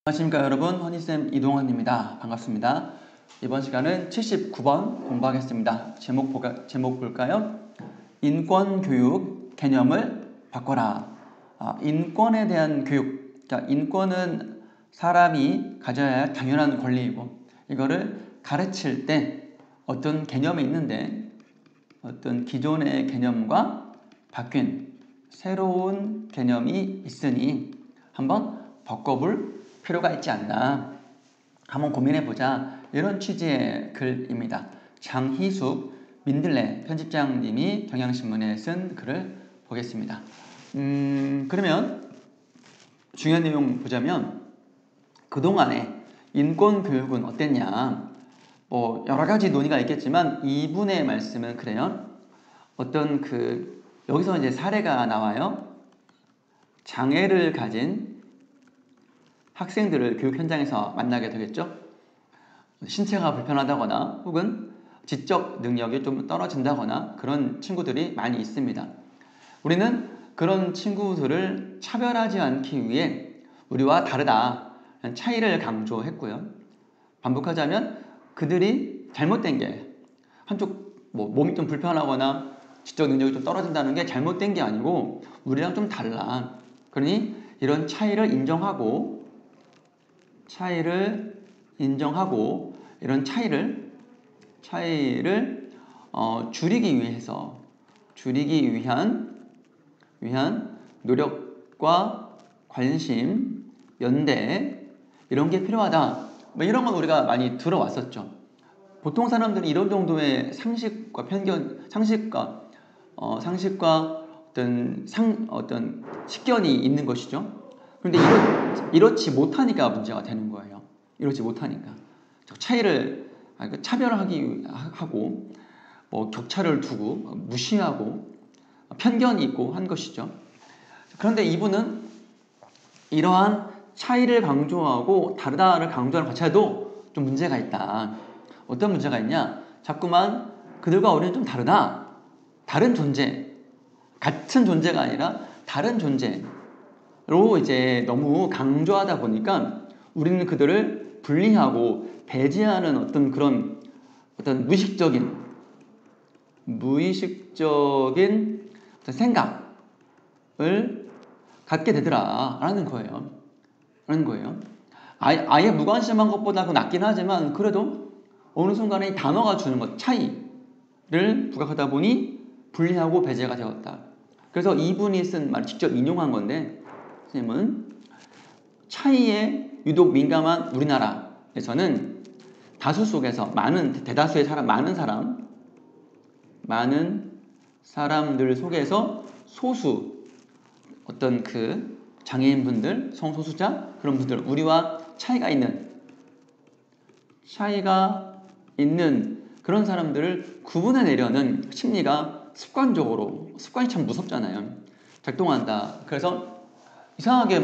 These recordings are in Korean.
안녕하십니까 여러분, 허니쌤 이동환입니다. 반갑습니다. 이번 시간은 79번 공부하겠습니다. 제목 볼까요? 인권교육 개념을 바꿔라. 인권에 대한 교육. 인권은 사람이 가져야 할 당연한 권리이고, 이거를 가르칠 때 어떤 개념이 있는데, 어떤 기존의 개념과 바뀐 새로운 개념이 있으니 한번 바꿔볼 필요가 있지 않나, 한번 고민해보자, 이런 취지의 글입니다. 장희숙 민들레 편집장님이 경향신문에 쓴 글을 보겠습니다. 그러면 중요한 내용 보자면, 그동안에 인권교육은 어땠냐, 여러가지 논의가 있겠지만 이분의 말씀은 그래요. 여기서 이제 사례가 나와요. 장애를 가진 학생들을 교육 현장에서 만나게 되겠죠. 신체가 불편하다거나 혹은 지적 능력이 좀 떨어진다거나 그런 친구들이 많이 있습니다. 우리는 그런 친구들을 차별하지 않기 위해 우리와 다르다, 차이를 강조했고요. 반복하자면 그들이 잘못된 게, 한쪽 몸이 좀 불편하거나 지적 능력이 좀 떨어진다는 게 잘못된 게 아니고 우리랑 좀 달라. 그러니 이런 차이를 인정하고 이런 차이를 줄이기 위한 노력과 관심, 연대, 이런 게 필요하다. 이런 건 우리가 많이 들어왔었죠. 보통 사람들은 이런 정도의 상식과 어떤 식견이 있는 것이죠. 그런데 이렇지 못하니까 문제가 되는 거예요. 이렇지 못하니까 차별하기 하고, 격차를 두고 무시하고 편견이 있고 한 것이죠. 그런데 이분은 이러한 차이를 강조하고 다르다를 강조하는 자체도 좀 문제가 있다. 어떤 문제가 있냐? 자꾸만 그들과 우리는 좀 다르다, 다른 존재, 같은 존재가 아니라 다른 존재로 이제 너무 강조하다 보니까 우리는 그들을 분리하고 배제하는 어떤 무의식적인 어떤 생각을 갖게 되더라라는 거예요. 아예 무관심한 것보다 더 낫긴 하지만, 그래도 어느 순간에 이 단어가 주는 것, 차이를 부각하다 보니 분리하고 배제가 되었다. 그래서 이분이 쓴 말을 직접 인용한 건데, 선생님은 차이에 유독 민감한 우리나라에서는 다수 속에서 대다수의 많은 사람들 속에서 소수, 어떤 장애인분들, 성소수자, 그런 분들, 우리와 차이가 있는 그런 사람들을 구분해내려는 심리가 습관이 참 무섭잖아요. 작동한다. 그래서 이상하게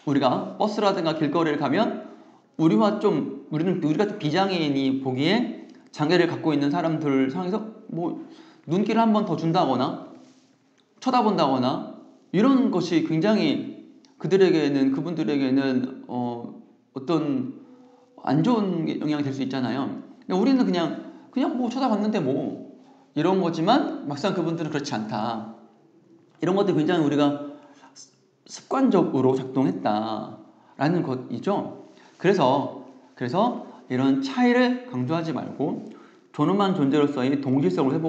우리가 버스라든가 길거리를 가면 우리가 비장애인이 보기에 장애를 갖고 있는 사람들 상황에서 눈길을 한 번 더 준다거나 쳐다본다거나 이런 것이 굉장히 그분들에게는 어떤 안 좋은 영향이 될 수 있잖아요. 우리는 그냥 쳐다봤는데 이런 거지만 막상 그분들은 그렇지 않다. 이런 것들 굉장히 우리가 습관적으로 작동했다라는 것이죠. 그래서 이런 차이를 강조하지 말고 존엄한 존재로서의 동질성을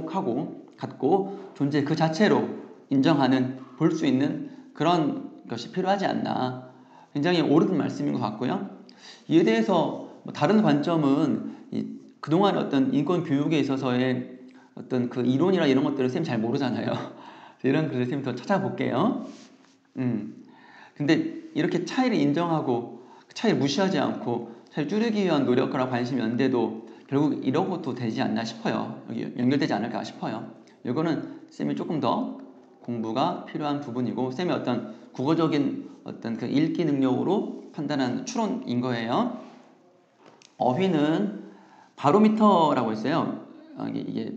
갖고 존재 그 자체로 인정하는, 볼 수 있는 그런 것이 필요하지 않나. 굉장히 옳은 말씀인 것 같고요. 이에 대해서 다른 관점은 그동안 어떤 인권 교육에 있어서의 어떤 그 이론이나 이런 것들을 쌤 잘 모르잖아요. 이런 글을 쌤 더 찾아볼게요. 근데 이렇게 차이를 인정하고 차이를 무시하지 않고 차이를 줄이기 위한 노력과 관심, 연대도 결국 이런 것도 되지 않나 싶어요. 여기 연결되지 않을까 싶어요. 이거는 쌤이 조금 더 공부가 필요한 부분이고, 쌤의 어떤 국어적인 어떤 그 읽기 능력으로 판단한 추론인 거예요. 어휘는 바로미터라고 했어요. 이게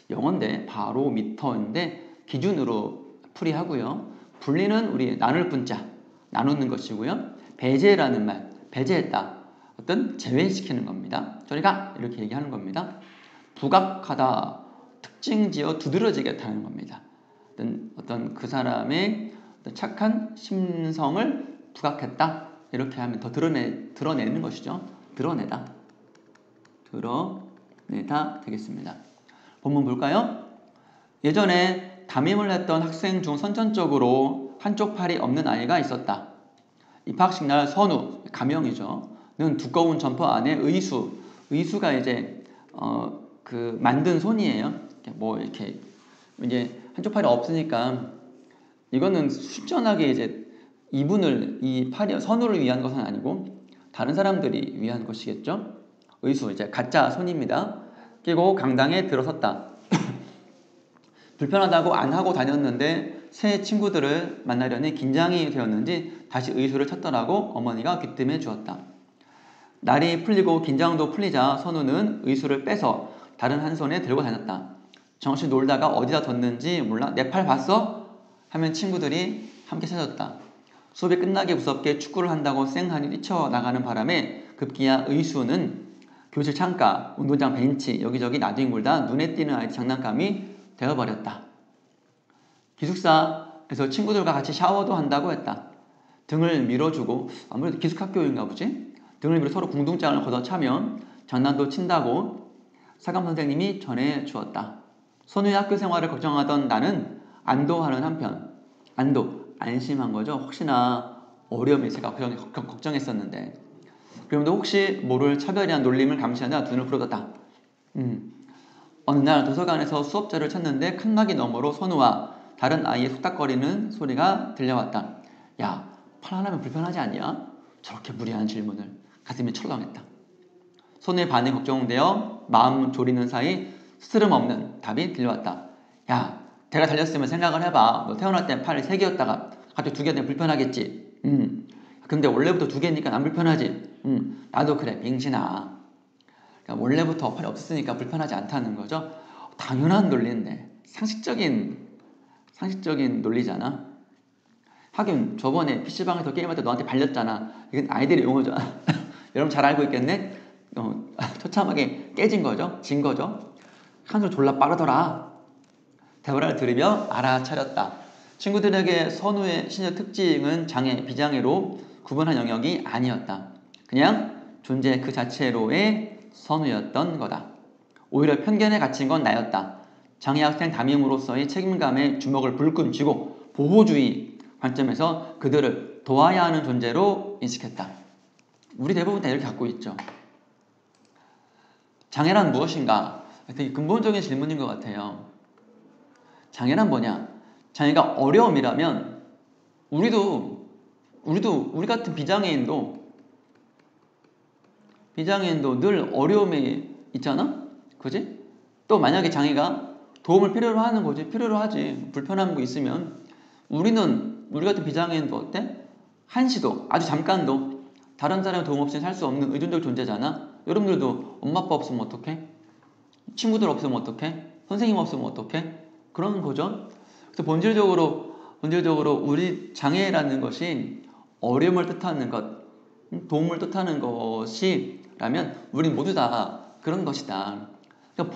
영어인데 바로미터인데 기준으로 풀이하고요. 분리는 우리 나눌 분자, 나누는 것이고요. 배제라는 말, 배제했다. 어떤 제외시키는 겁니다. 저리가 이렇게 얘기하는 겁니다. 부각하다, 특징지어 두드러지게 나타내는 겁니다. 어떤 그 사람의 어떤 착한 심성을 부각했다. 이렇게 하면 더 드러내는 것이죠. 드러내다 되겠습니다. 본문 볼까요? 예전에 담임을 했던 학생 중 선천적으로 한쪽 팔이 없는 아이가 있었다. 입학식 날 선우, 가명이죠. 는 두꺼운 점퍼 안에 의수가 이제 그 만든 손이에요. 뭐 이렇게 이제 한쪽 팔이 없으니까 이거는 순전하게 이제 이 팔이 선우를 위한 것은 아니고 다른 사람들이 위한 것이겠죠. 의수 이제 가짜 손입니다. 끼고 강당에 들어섰다. 불편하다고 안 하고 다녔는데 새 친구들을 만나려니 긴장이 되었는지 다시 의수를 찾더라고 어머니가 귀뜸해 주었다. 날이 풀리고 긴장도 풀리자 선우는 의수를 빼서 다른 한 손에 들고 다녔다. 정신 놀다가 어디다 뒀는지 몰라 내 팔 봤어? 하면 친구들이 함께 찾았다. 수업이 끝나기 무섭게 축구를 한다고 쌩하니 뛰쳐나가는 바람에 급기야 의수는 교실 창가, 운동장 벤치 여기저기 나뒹굴다 눈에 띄는 아이들 장난감이 되어버렸다. 기숙사에서 친구들과 같이 샤워도 한다고 했다. 등을 밀어주고 아무래도 기숙학교인가 보지? 등을 밀어 서로 궁둥장을 걷어차면 장난도 친다고 사감 선생님이 전해주었다. 선우의 학교 생활을 걱정하던 나는 안도하는 한편 안심한 거죠. 혹시나 어려움이 있을까 걱정했었는데 그럼에도 혹시 모를 차별이란 놀림을 감시하다 눈을 부러졌다. 어느 날 도서관에서 수업자를 찾는데 칸막이 너머로 선우와 다른 아이의 속닥거리는 소리가 들려왔다. 야, 팔 하나면 불편하지 않냐? 저렇게 무리한 질문을 가슴이 철렁했다. 선우의 반응이 걱정되어 마음 졸이는 사이 스스럼없는 답이 들려왔다. 야, 대가 달렸으면 생각을 해봐. 너 태어날 때 팔이 3개였다가 갑자기 2개 되면 불편하겠지. 근데 원래부터 2개니까 안 불편하지. 나도 그래, 빙신아. 그러니까 원래부터 팔이 없었으니까 불편하지 않다는 거죠. 당연한 논리인데 상식적인 논리잖아. 하긴 저번에 PC방에서 게임할 때 너한테 발렸잖아. 이건 아이들의 용어죠. 여러분 잘 알고 있겠네? 처참하게 깨진 거죠. 진 거죠. 한술 졸라 빠르더라. 대화를 들으며 알아차렸다. 친구들에게 선우의 신의 특징은 장애, 비장애로 구분한 영역이 아니었다. 그냥 존재 그 자체로의 선우였던 거다. 오히려 편견에 갇힌 건 나였다. 장애 학생 담임으로서의 책임감에 주먹을 불끈 쥐고 보호주의 관점에서 그들을 도와야 하는 존재로 인식했다. 우리 대부분 다 이렇게 갖고 있죠. 장애란 무엇인가? 되게 근본적인 질문인 것 같아요. 장애란 뭐냐? 장애가 어려움이라면 우리 같은 비장애인도 늘 어려움이 있잖아? 그지? 또 만약에 장애가 도움을 필요로 하는 거지. 필요로 하지. 불편한 거 있으면 우리 같은 비장애인도 어때? 한시도, 아주 잠깐도 다른 사람의 도움 없이는 살 수 없는 의존적 존재잖아. 여러분들도 엄마 아빠 없으면 어떡해? 친구들 없으면 어떡해? 선생님 없으면 어떡해? 그런 거죠. 그래서 본질적으로 우리 장애라는 것이 어려움을 뜻하는 것, 도움을 뜻하는 것이라면 우린 모두 다 그런 것이다. 그러니까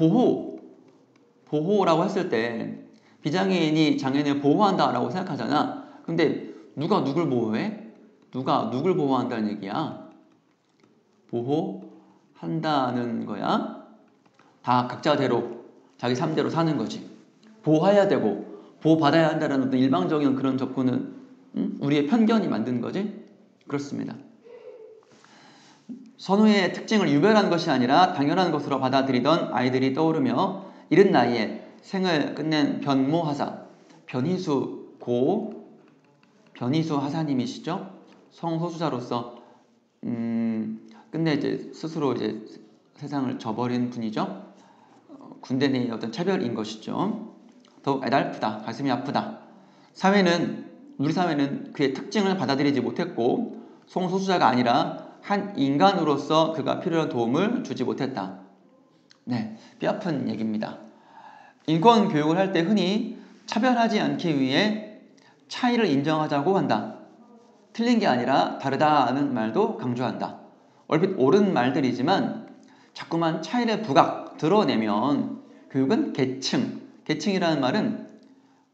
보호라고 했을 때 비장애인이 장애인을 보호한다라고 생각하잖아. 근데 누가 누굴 보호해? 누가 누굴 보호한다는 얘기야? 보호한다는 거야. 다 각자대로 자기 삶대로 사는 거지. 보호해야 되고 보호받아야 한다는 어떤 일방적인 그런 접근은 우리의 편견이 만든 거지. 그렇습니다. 선우의 특징을 유별한 것이 아니라 당연한 것으로 받아들이던 아이들이 떠오르며 이른 나이에 생을 끝낸 변희수 하사님이시죠. 성소수자로서 끝내 이제 스스로 이제 세상을 저버린 분이죠. 군대 내의 어떤 차별인 것이죠. 더욱 애달프다, 가슴이 아프다. 우리 사회는 그의 특징을 받아들이지 못했고 성소수자가 아니라 한 인간으로서 그가 필요한 도움을 주지 못했다. 네, 뼈아픈 얘기입니다. 인권 교육을 할 때 흔히 차별하지 않기 위해 차이를 인정하자고 한다. 틀린 게 아니라 다르다는 말도 강조한다. 얼핏 옳은 말들이지만 자꾸만 차이를 부각 드러내면 교육은 계층, 계층이라는 말은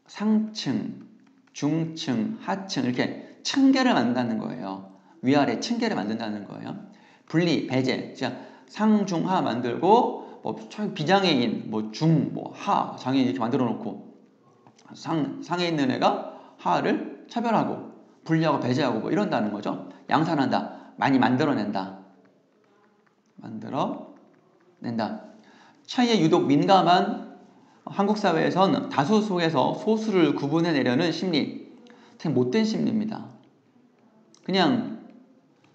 상층, 중층, 하층 이렇게 층계를 만든다는 거예요. 위아래 층계를 만든다는 거예요. 분리, 배제, 상중하 만들고 뭐 비장애인, 뭐 중, 뭐 하, 장애인 이렇게 만들어 놓고 상에 있는 애가 하를 차별하고 분리하고 배제하고 뭐 이런다는 거죠. 양산한다, 많이 만들어낸다. 만들어낸다. 차이에 유독 민감한 한국 사회에선 다수 속에서 소수를 구분해내려는 심리, 되게 못된 심리입니다. 그냥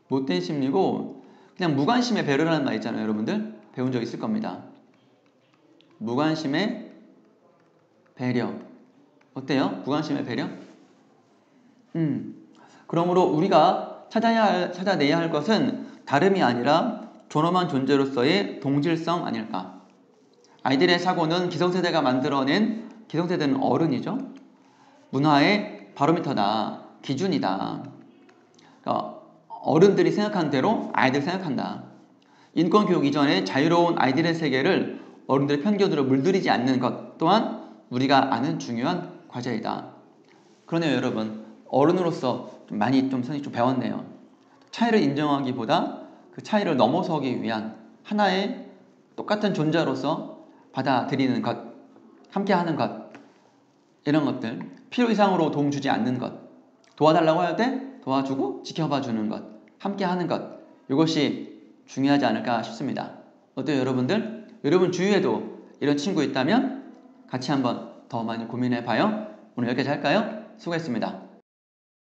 못된 심리고 그냥 무관심의 배려라는 말 있잖아요. 여러분들 배운 적 있을 겁니다. 무관심의 배려. 어때요? 무관심의 배려? 그러므로 우리가 찾아내야 할 것은 다름이 아니라 존엄한 존재로서의 동질성 아닐까. 아이들의 사고는 기성세대가 만들어낸, 기성세대는 어른이죠. 문화의 바로미터다. 기준이다. 그러니까 어른들이 생각하는 대로 아이들이 생각한다. 인권교육 이전에 자유로운 아이들의 세계를 어른들의 편견으로 물들이지 않는 것 또한 우리가 아는 중요한 과제이다. 그러네요, 여러분. 어른으로서 선생님이 좀 배웠네요. 차이를 인정하기보다 그 차이를 넘어서기 위한 하나의 똑같은 존재로서 받아들이는 것, 함께하는 것, 이런 것들, 필요 이상으로 도움 주지 않는 것, 도와달라고 할 때 도와주고 지켜봐 주는 것, 함께하는 것, 이것이 중요하지 않을까 싶습니다. 어때요, 여러분들? 여러분 주위에도 이런 친구 있다면 같이 한번 더 많이 고민해 봐요. 오늘 여기까지 할까요? 수고했습니다.